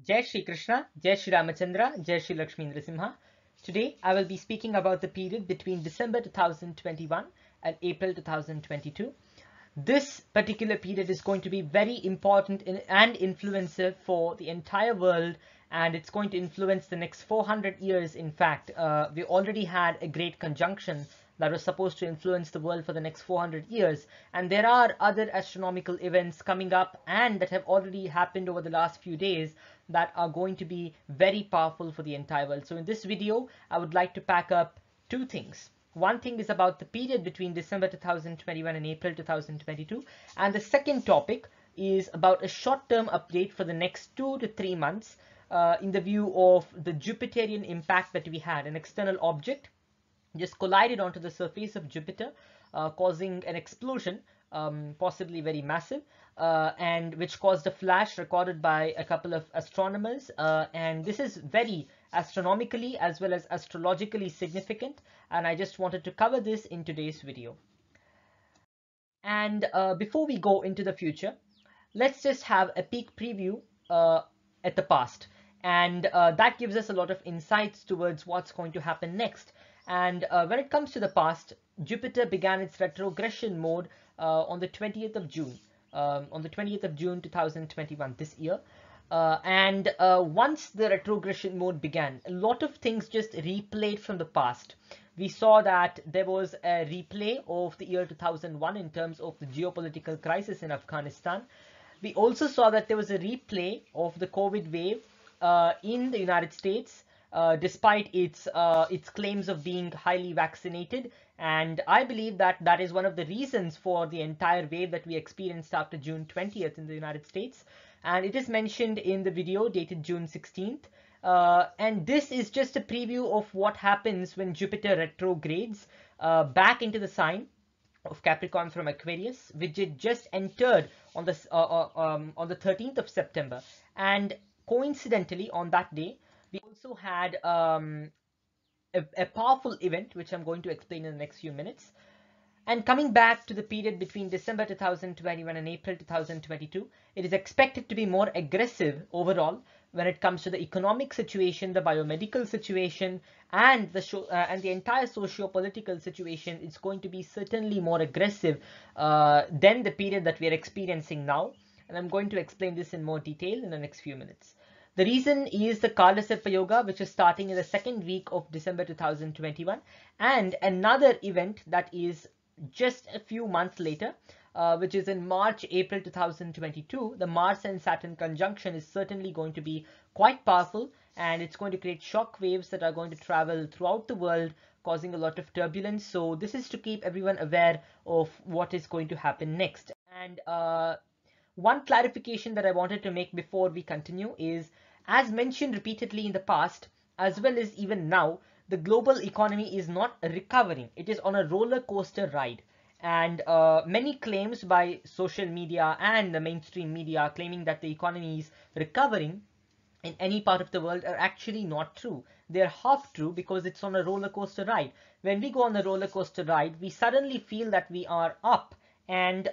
Jai Shri Krishna, Jai Shri Ramachandra, Jai Shri Lakshmi Nrsimha. Today I will be speaking about the period between December 2021 and April 2022. This particular period is going to be very important and influential for the entire world, and it's going to influence the next 400 years. In fact, we already had a great conjunction that was supposed to influence the world for the next 400 years, and there are other astronomical events coming up and that have already happened over the last few days that are going to be very powerful for the entire world. So in this video, I would like to pack up two things. One thing is about the period between December 2021 and April 2022, and the second topic is about a short-term update for the next 2 to 3 months in the view of the Jupiterian impact that we had. An external object just collided onto the surface of Jupiter, causing an explosion, possibly very massive, and which caused a flash recorded by a couple of astronomers. And this is very astronomically as well as astrologically significant, and I just wanted to cover this in today's video. And before we go into the future, let's just have a peek preview at the past, and that gives us a lot of insights towards what's going to happen next. And when it comes to the past, Jupiter began its retrogression mode on the 20th of June, on the 20th of June 2021, this year. And once the retrogression mode began, a lot of things just replayed from the past. We saw that there was a replay of the year 2001 in terms of the geopolitical crisis in Afghanistan. We also saw that there was a replay of the COVID wave in the United States, despite its claims of being highly vaccinated. And I believe that that is one of the reasons for the entire wave that we experienced after June 20th in the United States. And it is mentioned in the video dated June 16th. And this is just a preview of what happens when Jupiter retrogrades back into the sign of Capricorn from Aquarius, which it just entered on the 13th of September. And coincidentally, on that day, we also had a powerful event, which I'm going to explain in the next few minutes. And coming back to the period between December 2021 and April 2022, it is expected to be more aggressive overall when it comes to the economic situation, the biomedical situation, and the entire socio-political situation. It's going to be certainly more aggressive than the period that we are experiencing now. And I'm going to explain this in more detail in the next few minutes. The reason is the Kala-Sarpa Yoga, which is starting in the second week of December 2021, and another event that is just a few months later, which is in March-April 2022. The Mars and Saturn conjunction is certainly going to be quite powerful, and it's going to create shock waves that are going to travel throughout the world, causing a lot of turbulence. So this is to keep everyone aware of what is going to happen next. And one clarification that I wanted to make before we continue is, as mentioned repeatedly in the past, as well as even now, the global economy is not recovering. It is on a roller coaster ride. And many claims by social media and the mainstream media claiming that the economy is recovering in any part of the world are actually not true. They're half true because it's on a roller coaster ride. When we go on the roller coaster ride, we suddenly feel that we are up, and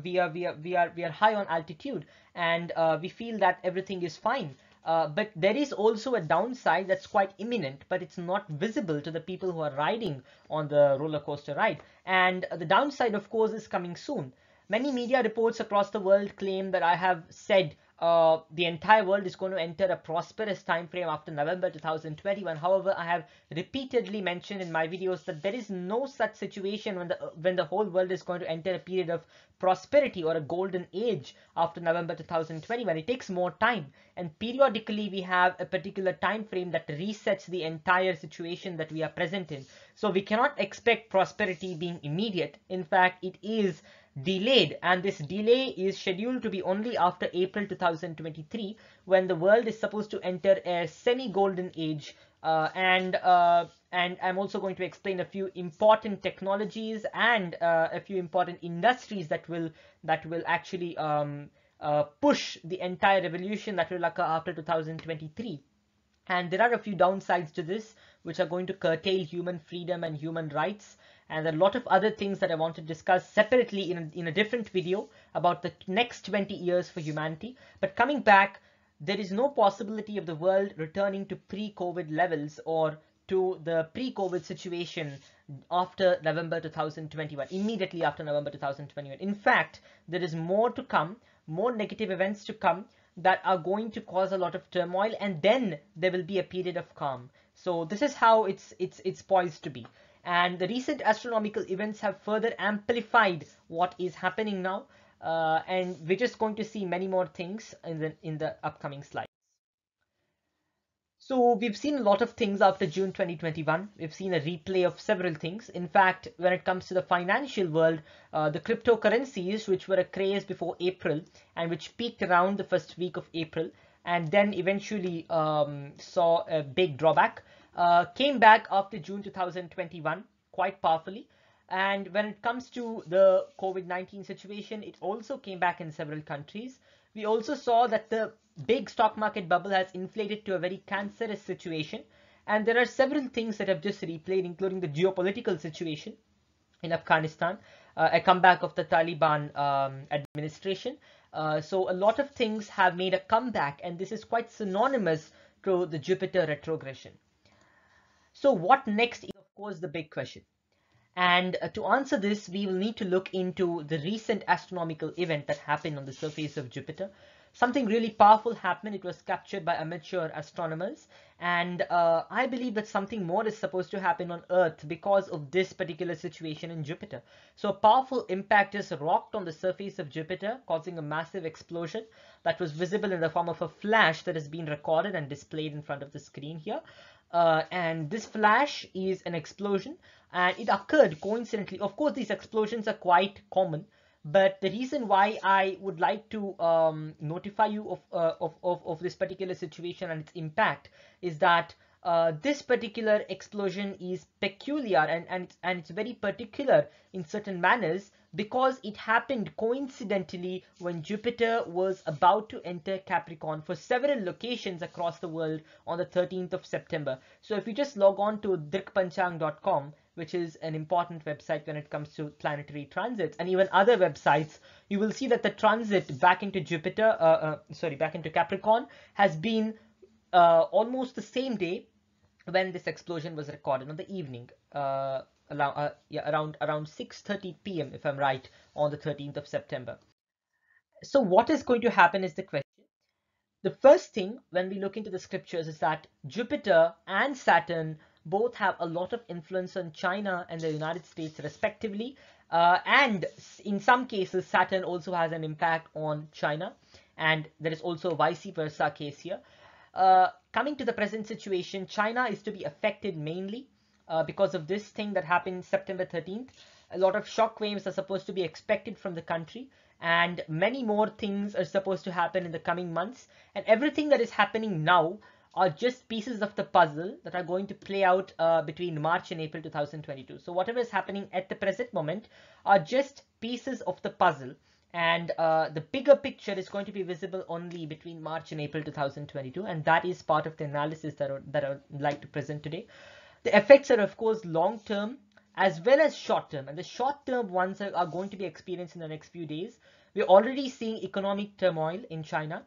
we are high on altitude, and we feel that everything is fine. But there is also a downside that's quite imminent, but it's not visible to the people who are riding on the roller coaster ride. And the downside, of course, is coming soon. Many media reports across the world claim that I have said the entire world is going to enter a prosperous time frame after November 2021. However, I have repeatedly mentioned in my videos that there is no such situation when the whole world is going to enter a period of prosperity or a golden age after November 2021. It takes more time, and periodically we have a particular time frame that resets the entire situation that we are present in. So we cannot expect prosperity being immediate. In fact, it is delayed, and this delay is scheduled to be only after April 2023, when the world is supposed to enter a semi-golden age. And I'm also going to explain a few important technologies and a few important industries that will actually push the entire revolution that will occur after 2023. And there are a few downsides to this, which are going to curtail human freedom and human rights. And there are a lot of other things that I want to discuss separately in a different video about the next 20 years for humanity. But coming back, there is no possibility of the world returning to pre-COVID levels or to the pre-COVID situation after November 2021, immediately after November 2021. In fact, there is more to come, more negative events to come that are going to cause a lot of turmoil, and then there will be a period of calm. So this is how it's poised to be. And the recent astronomical events have further amplified what is happening now. And we're just going to see many more things in the upcoming slides. So we've seen a lot of things after June 2021. We've seen a replay of several things. In fact, when it comes to the financial world, the cryptocurrencies, which were a craze before April and which peaked around the first week of April and then eventually saw a big drawback, came back after June 2021 quite powerfully. And when it comes to the COVID-19 situation, it also came back in several countries. We also saw that the big stock market bubble has inflated to a very cancerous situation. And there are several things that have just replayed, including the geopolitical situation in Afghanistan, a comeback of the Taliban administration. So a lot of things have made a comeback, and this is quite synonymous to the Jupiter retrogression. So what next is, of course, the big question. And to answer this, we will need to look into the recent astronomical event that happened on the surface of Jupiter. Something really powerful happened. It was captured by amateur astronomers. And I believe that something more is supposed to happen on Earth because of this particular situation in Jupiter. So a powerful impact just rocked on the surface of Jupiter, causing a massive explosion that was visible in the form of a flash that has been recorded and displayed in front of the screen here. And this flash is an explosion, and it occurred coincidentally. Of course, these explosions are quite common, but the reason why I would like to notify you of this particular situation and its impact is that this particular explosion is peculiar and it's very particular in certain manners because it happened coincidentally when Jupiter was about to enter Capricorn for several locations across the world on the 13th of September. So if you just log on to dirkpanchang.com, which is an important website when it comes to planetary transits and even other websites, you will see that the transit back into back into Capricorn has been almost the same day when this explosion was recorded on the evening, around 6:30 p.m. if I'm right, on the 13th of September. So what is going to happen is the question. The first thing when we look into the scriptures is that Jupiter and Saturn both have a lot of influence on China and the United States respectively, and in some cases Saturn also has an impact on China, and there is also a vice versa case here. Coming to the present situation, China is to be affected mainly because of this thing that happened September 13th. A lot of shock waves are supposed to be expected from the country, and many more things are supposed to happen in the coming months. And everything that is happening now are just pieces of the puzzle that are going to play out between March and April 2022. So whatever is happening at the present moment are just pieces of the puzzle. And the bigger picture is going to be visible only between March and April 2022, and that is part of the analysis that I would like to present today. The effects are, of course, long-term as well as short-term, and the short-term ones are going to be experienced in the next few days. We're already seeing economic turmoil in China,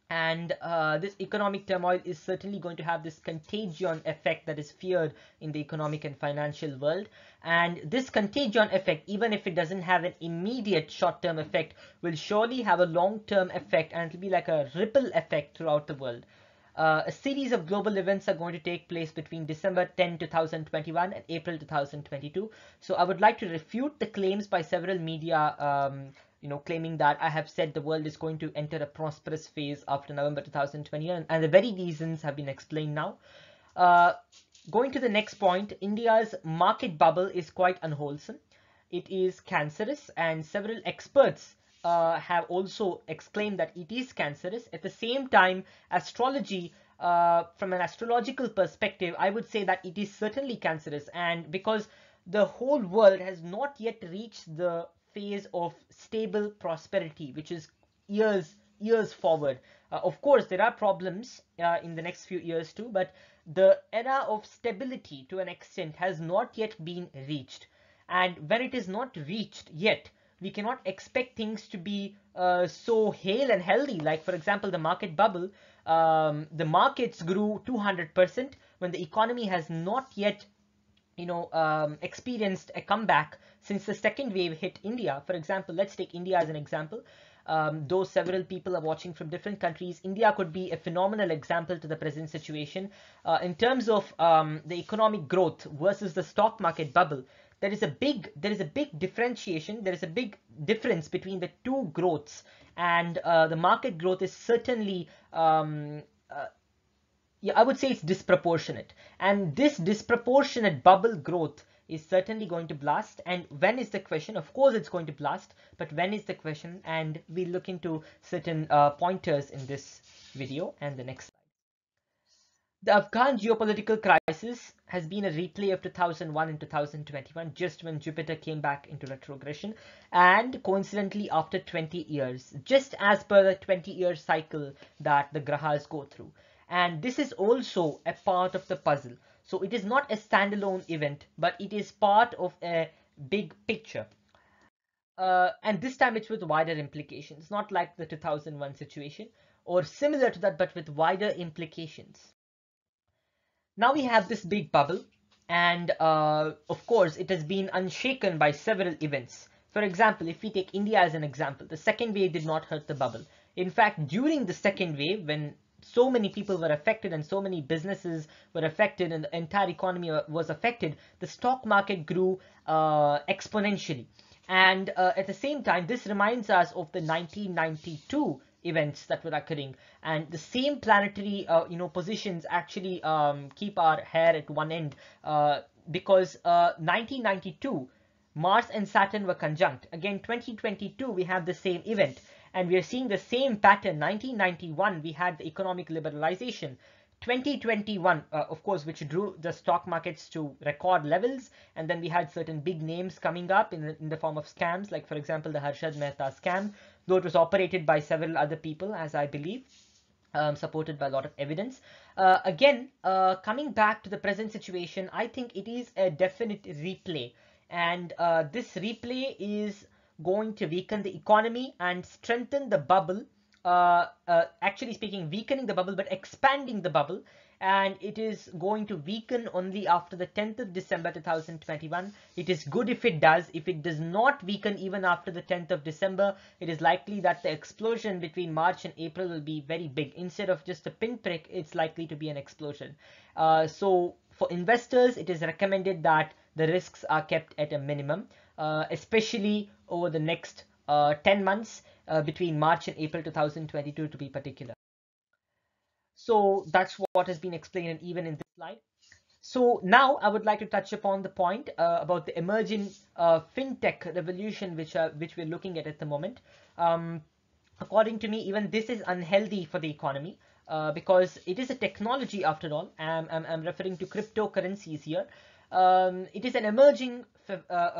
and this economic turmoil is certainly going to have this contagion effect that is feared in the economic and financial world. And this contagion effect, even if it doesn't have an immediate short-term effect, will surely have a long-term effect, and it will be like a ripple effect throughout the world. A series of global events are going to take place between December 10, 2021 and April 2022. So I would like to refute the claims by several media claiming that I have said the world is going to enter a prosperous phase after November 2021, and the very reasons have been explained now. Going to the next point, India's market bubble is quite unwholesome. It is cancerous, and several experts have also exclaimed that it is cancerous. At the same time, astrology, from an astrological perspective, I would say that it is certainly cancerous, and because the whole world has not yet reached the phase of stable prosperity, which is years forward. Of course, there are problems in the next few years too, but the era of stability to an extent has not yet been reached. And when it is not reached yet, we cannot expect things to be so hale and healthy. Like, for example, the market bubble. The markets grew 200% when the economy has not yet experienced a comeback since the second wave hit India. For example, let's take India as an example. Though several people are watching from different countries, India could be a phenomenal example to the present situation. In terms of the economic growth versus the stock market bubble, there is a big differentiation. There is a big difference between the two growths, and the market growth is certainly yeah, I would say it's disproportionate. And this disproportionate bubble growth is certainly going to blast. And when is the question? Of course, it's going to blast, but when is the question? And we'll look into certain pointers in this video and the next slide. The Afghan geopolitical crisis has been a replay of 2001 and 2021, just when Jupiter came back into retrogression, and coincidentally after 20 years, just as per the 20-year cycle that the grahas go through. And this is also a part of the puzzle. So it is not a standalone event, but it is part of a big picture. And this time it's with wider implications, not like the 2001 situation, or similar to that, but with wider implications. Now we have this big bubble, and of course it has been unshaken by several events. For example, if we take India as an example, the second wave did not hurt the bubble. In fact, during the second wave, when so many people were affected and so many businesses were affected and the entire economy was affected, the stock market grew exponentially. And at the same time, this reminds us of the 1992 events that were occurring, and the same planetary positions actually keep our hair at one end, because 1992 Mars and Saturn were conjunct. Again, 2022 we have the same event, and we are seeing the same pattern. 1991 we had the economic liberalization. 2021, of course, which drew the stock markets to record levels, and then we had certain big names coming up in the form of scams, like for example the Harshad Mehta scam, though it was operated by several other people, as I believe, supported by a lot of evidence. Again, coming back to the present situation, I think it is a definite replay, and this replay is going to weaken the economy and strengthen the bubble. Actually speaking, weakening the bubble, but expanding the bubble, and it is going to weaken only after the 10th of December 2021. It is good if it does. If it does not weaken even after the 10th of December, it is likely that the explosion between March and April will be very big. Instead of just a pinprick, it's likely to be an explosion. So for investors, it is recommended that the risks are kept at a minimum, especially over the next 10 months, between March and April 2022 to be particular. So that's what has been explained even in this slide. So now I would like to touch upon the point about the emerging fintech revolution, which we're looking at the moment. According to me, even this is unhealthy for the economy, because it is a technology after all. I'm referring to cryptocurrencies here. It is an emerging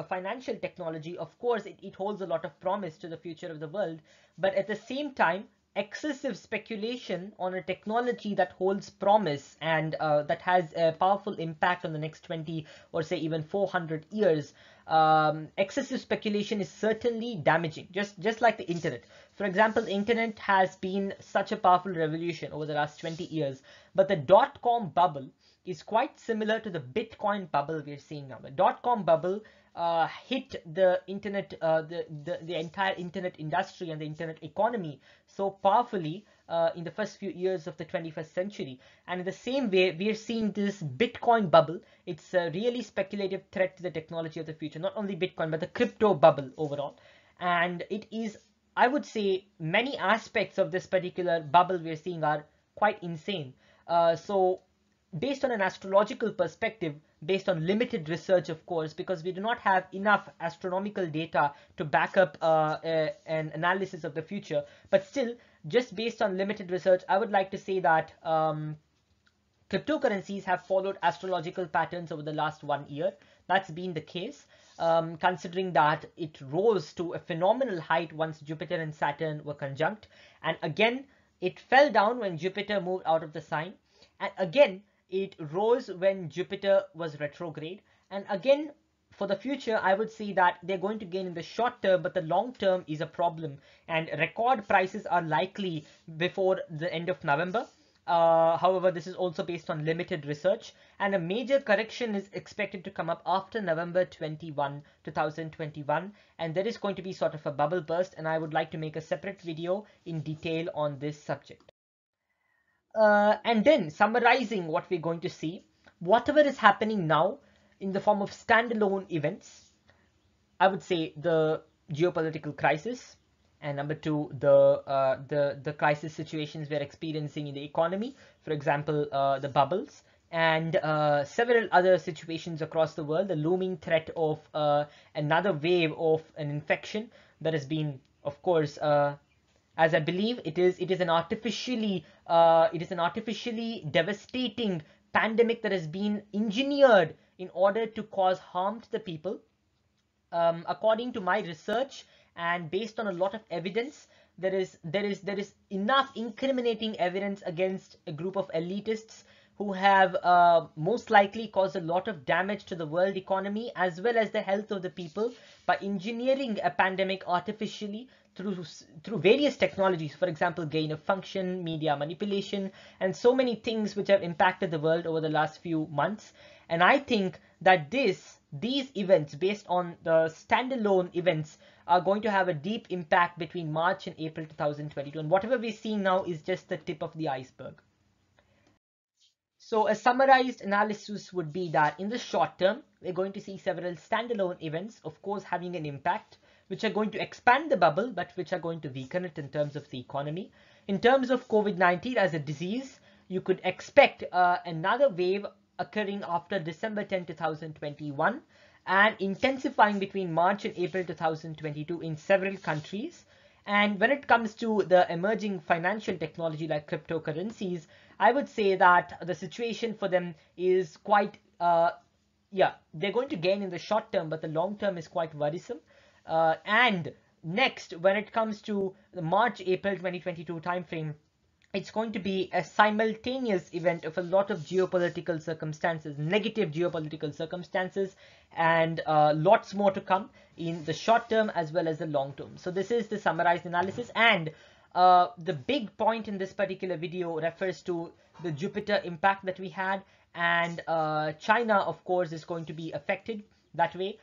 financial technology. Of course, it holds a lot of promise to the future of the world, but at the same time, excessive speculation on a technology that holds promise and that has a powerful impact on the next 20 or say even 400 years, excessive speculation is certainly damaging, just like the internet. For example, the internet has been such a powerful revolution over the last 20 years, but the dot-com bubble is quite similar to the Bitcoin bubble we're seeing now. The dot-com bubble hit the internet, the entire internet industry and the internet economy so powerfully in the first few years of the 21st century. And in the same way, we are seeing this Bitcoin bubble. It's a really speculative threat to the technology of the future. Not only Bitcoin, but the crypto bubble overall. And it is, I would say, many aspects of this particular bubble we're seeing are quite insane. So based on an astrological perspective, based on limited research, of course, because we do not have enough astronomical data to back up an analysis of the future, but still, just based on limited research, I would like to say that cryptocurrencies have followed astrological patterns over the last 1 year. That's been the case, considering that it rose to a phenomenal height once Jupiter and Saturn were conjunct, and again, it fell down when Jupiter moved out of the sign, and again, it rose when Jupiter was retrograde, and again for the future, I would say that they're going to gain in the short term, but the long term is a problem. And record prices are likely before the end of November. However, this is also based on limited research, and a major correction is expected to come up after November 2021, and there is going to be sort of a bubble burst, and I would like to make a separate video in detail on this subject. And then summarizing what we're going to see, whatever is happening now in the form of standalone events, I would say the geopolitical crisis, and number two, the crisis situations we're experiencing in the economy, for example, the bubbles, and several other situations across the world, the looming threat of another wave of an infection that has been, of course, as I believe it is an artificially devastating pandemic that has been engineered in order to cause harm to the people. According to my research and based on a lot of evidence, there is enough incriminating evidence against a group of elitists who have most likely caused a lot of damage to the world economy as well as the health of the people by engineering a pandemic artificially through various technologies, for example, gain of function, media manipulation, and so many things which have impacted the world over the last few months. And I think that these events, based on the standalone events, are going to have a deep impact between March and April 2022. And whatever we're seeing now is just the tip of the iceberg. So a summarized analysis would be that in the short term, we're going to see several standalone events, of course, having an impact, which are going to expand the bubble, but which are going to weaken it in terms of the economy. In terms of COVID-19 as a disease, you could expect another wave occurring after December 10, 2021, and intensifying between March and April 2022 in several countries. And when it comes to the emerging financial technology like cryptocurrencies, I would say that the situation for them is quite, they're going to gain in the short term, but the long term is quite worrisome. And next, when it comes to the March-April 2022 timeframe, it's going to be a simultaneous event of a lot of geopolitical circumstances, negative geopolitical circumstances, and lots more to come in the short term as well as the long term. So this is the summarized analysis, and the big point in this particular video refers to the Jupiter impact that we had, and China, of course, is going to be affected that way.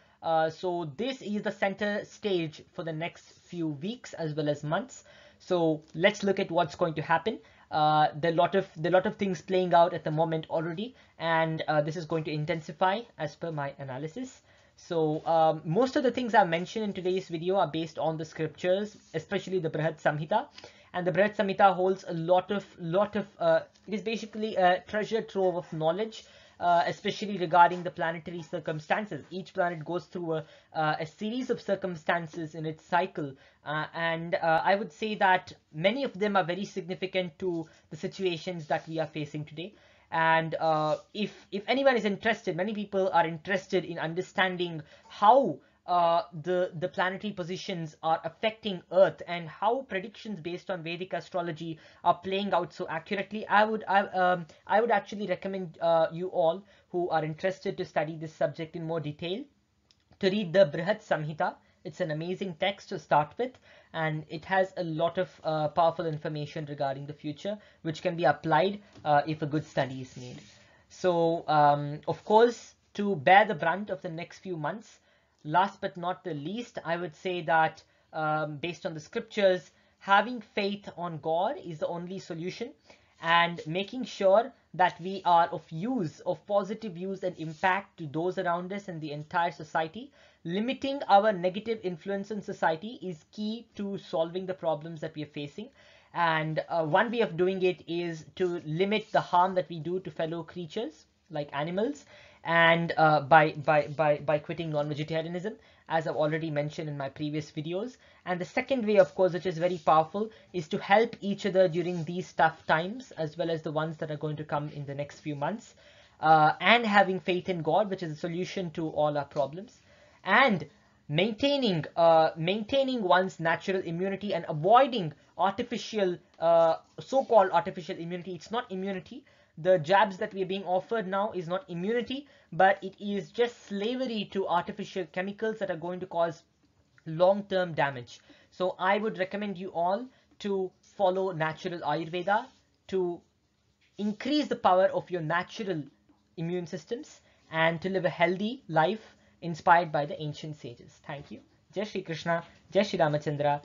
So this is the center stage for the next few weeks as well as months. So let's look at what's going to happen. There are a lot of things playing out at the moment already, and this is going to intensify as per my analysis. So most of the things I mentioned in today's video are based on the scriptures, especially the Brihad Samhita. And the Brihad Samhita holds a lot of it is basically a treasure trove of knowledge, especially regarding the planetary circumstances. Each planet goes through a series of circumstances in its cycle, and I would say that many of them are very significant to the situations that we are facing today. And if anyone is interested, many people are interested in understanding how the planetary positions are affecting Earth and how predictions based on Vedic astrology are playing out so accurately. I would actually recommend you all who are interested to study this subject in more detail to read the Brihad Samhita. It's an amazing text to start with, and it has a lot of powerful information regarding the future, which can be applied if a good study is made. So, of course, to bear the brunt of the next few months, last but not the least, I would say that based on the scriptures, having faith on God is the only solution, and making sure that we are of positive use and impact to those around us and the entire society. Limiting our negative influence in society is key to solving the problems that we are facing. And one way of doing it is to limit the harm that we do to fellow creatures like animals, and by quitting non-vegetarianism, as I've already mentioned in my previous videos. And the second way, of course, which is very powerful, is to help each other during these tough times, as well as the ones that are going to come in the next few months, and having faith in God, which is a solution to all our problems, and maintaining one's natural immunity and avoiding artificial so-called artificial immunity. It's not immunity. The jabs that we are being offered now is not immunity, but it is just slavery to artificial chemicals that are going to cause long-term damage. So I would recommend you all to follow natural Ayurveda, to increase the power of your natural immune systems, and to live a healthy life inspired by the ancient sages. Thank you. Jai Shri Krishna, Jai Shri Ramachandra.